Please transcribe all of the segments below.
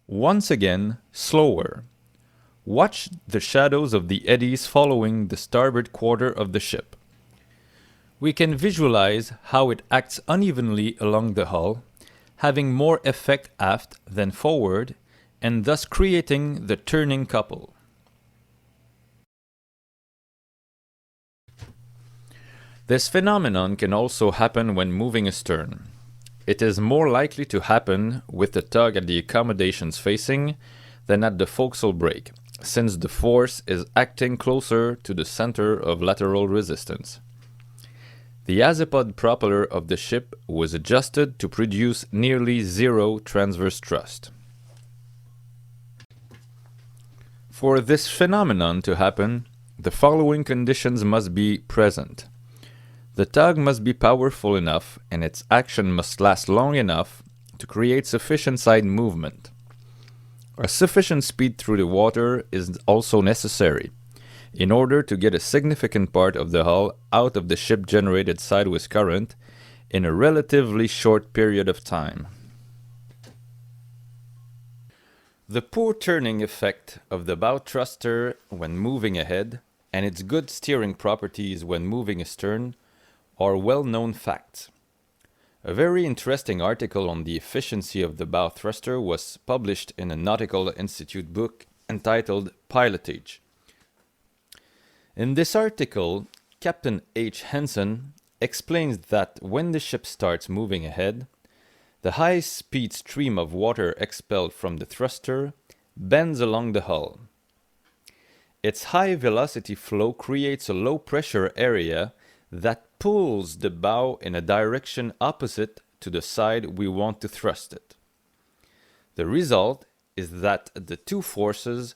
Once again, slower. Watch the shadows of the eddies following the starboard quarter of the ship. We can visualize how it acts unevenly along the hull, having more effect aft than forward, and thus creating the turning couple. This phenomenon can also happen when moving astern. It is more likely to happen with the tug at the accommodations facing than at the forecastle break, since the force is acting closer to the center of lateral resistance. The azipod propeller of the ship was adjusted to produce nearly zero transverse thrust. For this phenomenon to happen, the following conditions must be present. The tug must be powerful enough and its action must last long enough to create sufficient side movement. A sufficient speed through the water is also necessary in order to get a significant part of the hull out of the ship-generated sideways current in a relatively short period of time. The poor turning effect of the bow thruster when moving ahead and its good steering properties when moving astern are well-known facts. A very interesting article on the efficiency of the bow thruster was published in a Nautical Institute book entitled Pilotage. In this article, Captain H. Henson explains that when the ship starts moving ahead, the high-speed stream of water expelled from the thruster bends along the hull. Its high-velocity flow creates a low-pressure area that pulls the bow in a direction opposite to the side we want to thrust it. The result is that the two forces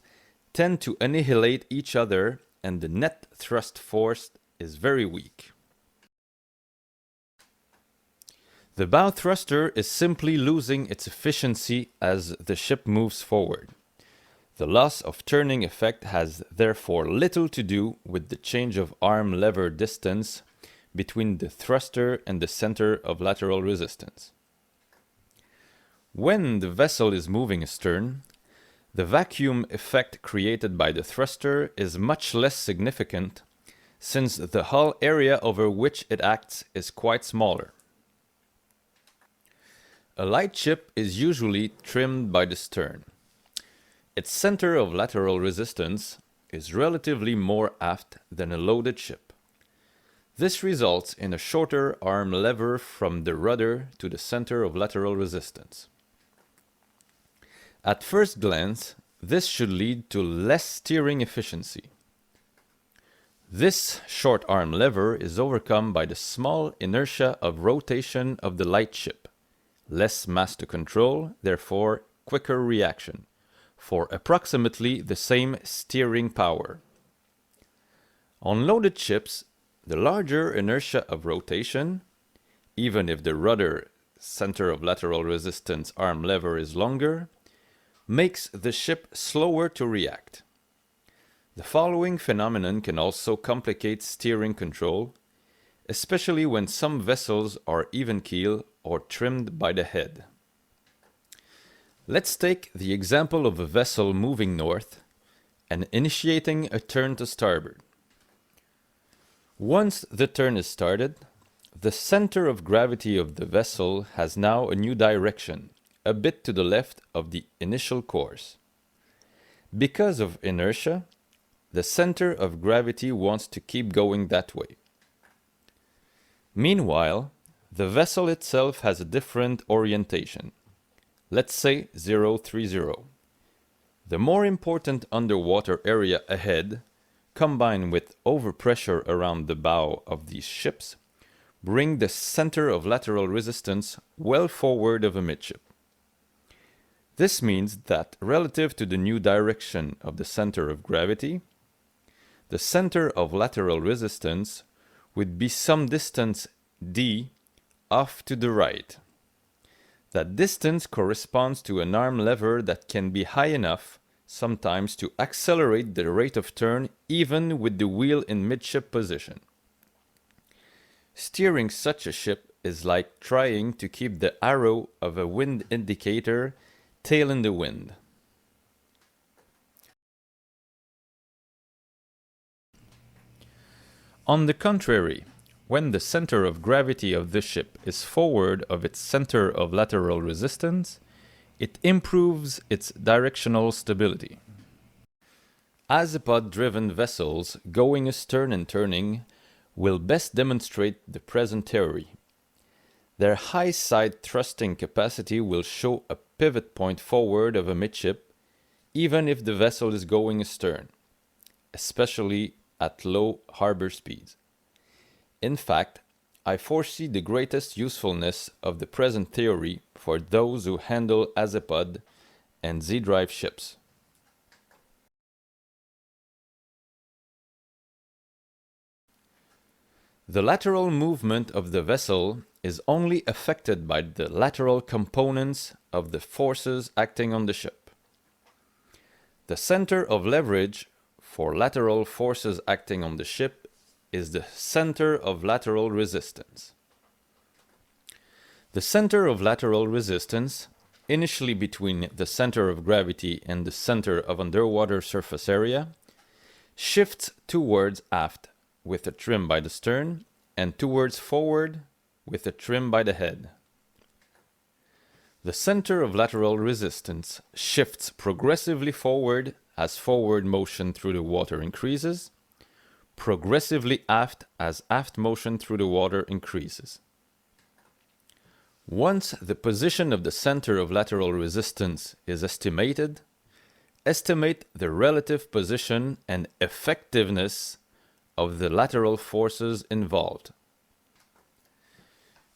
tend to annihilate each other and the net thrust force is very weak. The bow thruster is simply losing its efficiency as the ship moves forward. The loss of turning effect has therefore little to do with the change of arm lever distance between the thruster and the center of lateral resistance. When the vessel is moving astern, the vacuum effect created by the thruster is much less significant since the hull area over which it acts is quite smaller. A light ship is usually trimmed by the stern. Its center of lateral resistance is relatively more aft than a loaded ship. This results in a shorter arm lever from the rudder to the center of lateral resistance. At first glance, this should lead to less steering efficiency. This short arm lever is overcome by the small inertia of rotation of the light ship, less mass to control, therefore quicker reaction, for approximately the same steering power. On loaded ships, the larger inertia of rotation, even if the rudder center of lateral resistance arm lever is longer, makes the ship slower to react. The following phenomenon can also complicate steering control, especially when some vessels are even keel or trimmed by the head. Let's take the example of a vessel moving north and initiating a turn to starboard. Once the turn is started, the center of gravity of the vessel has now a new direction, a bit to the left of the initial course. Because of inertia, the center of gravity wants to keep going that way. Meanwhile, the vessel itself has a different orientation. Let's say 030. The more important underwater area ahead, combined with overpressure around the bow of these ships, bring the center of lateral resistance well forward of amidship. This means that relative to the new direction of the center of gravity, the center of lateral resistance would be some distance d off to the right. That distance corresponds to an arm lever that can be high enough sometimes to accelerate the rate of turn even with the wheel in midship position. Steering such a ship is like trying to keep the arrow of a wind indicator tail in the wind. On the contrary, when the center of gravity of the ship is forward of its center of lateral resistance, it improves its directional stability. Azipod-driven vessels going astern and turning will best demonstrate the present theory. Their high side thrusting capacity will show a pivot point forward of amidship, even if the vessel is going astern, especially at low harbor speeds. In fact, I foresee the greatest usefulness of the present theory for those who handle azipod and Z-drive ships. The lateral movement of the vessel is only affected by the lateral components of the forces acting on the ship. The center of leverage for lateral forces acting on the ship is the center of lateral resistance. The center of lateral resistance, initially between the center of gravity and the center of underwater surface area, shifts towards aft with a trim by the stern and towards forward with a trim by the head. The center of lateral resistance shifts progressively forward as forward motion through the water increases, progressively aft as aft motion through the water increases. Once the position of the center of lateral resistance is estimated, estimate the relative position and effectiveness of the lateral forces involved.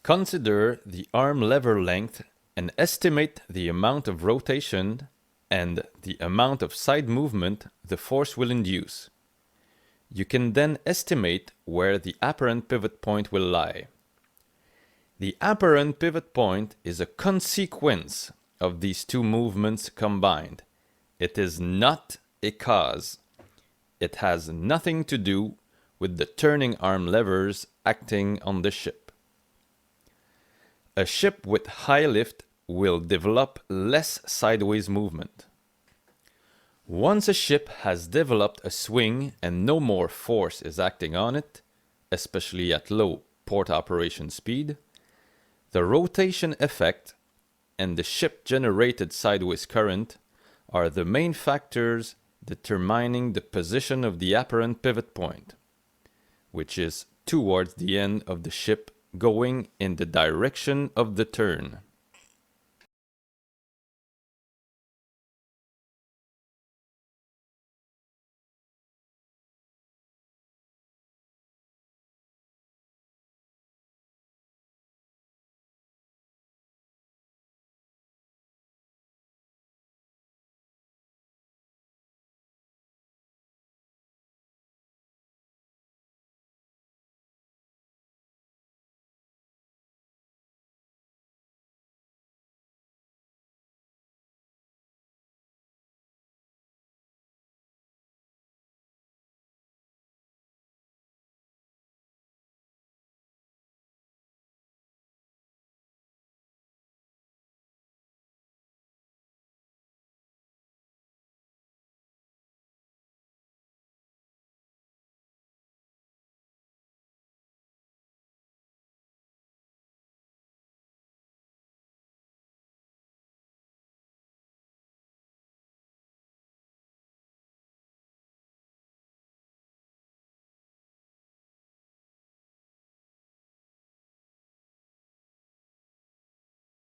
Consider the arm lever length and estimate the amount of rotation and the amount of side movement the force will induce. You can then estimate where the apparent pivot point will lie. The apparent pivot point is a consequence of these two movements combined. It is not a cause. It has nothing to do with the turning arm levers acting on the ship. A ship with high lift will develop less sideways movement. Once a ship has developed a swing and no more force is acting on it, especially at low port operation speed, the rotation effect and the ship-generated sideways current are the main factors determining the position of the apparent pivot point, which is towards the end of the ship going in the direction of the turn.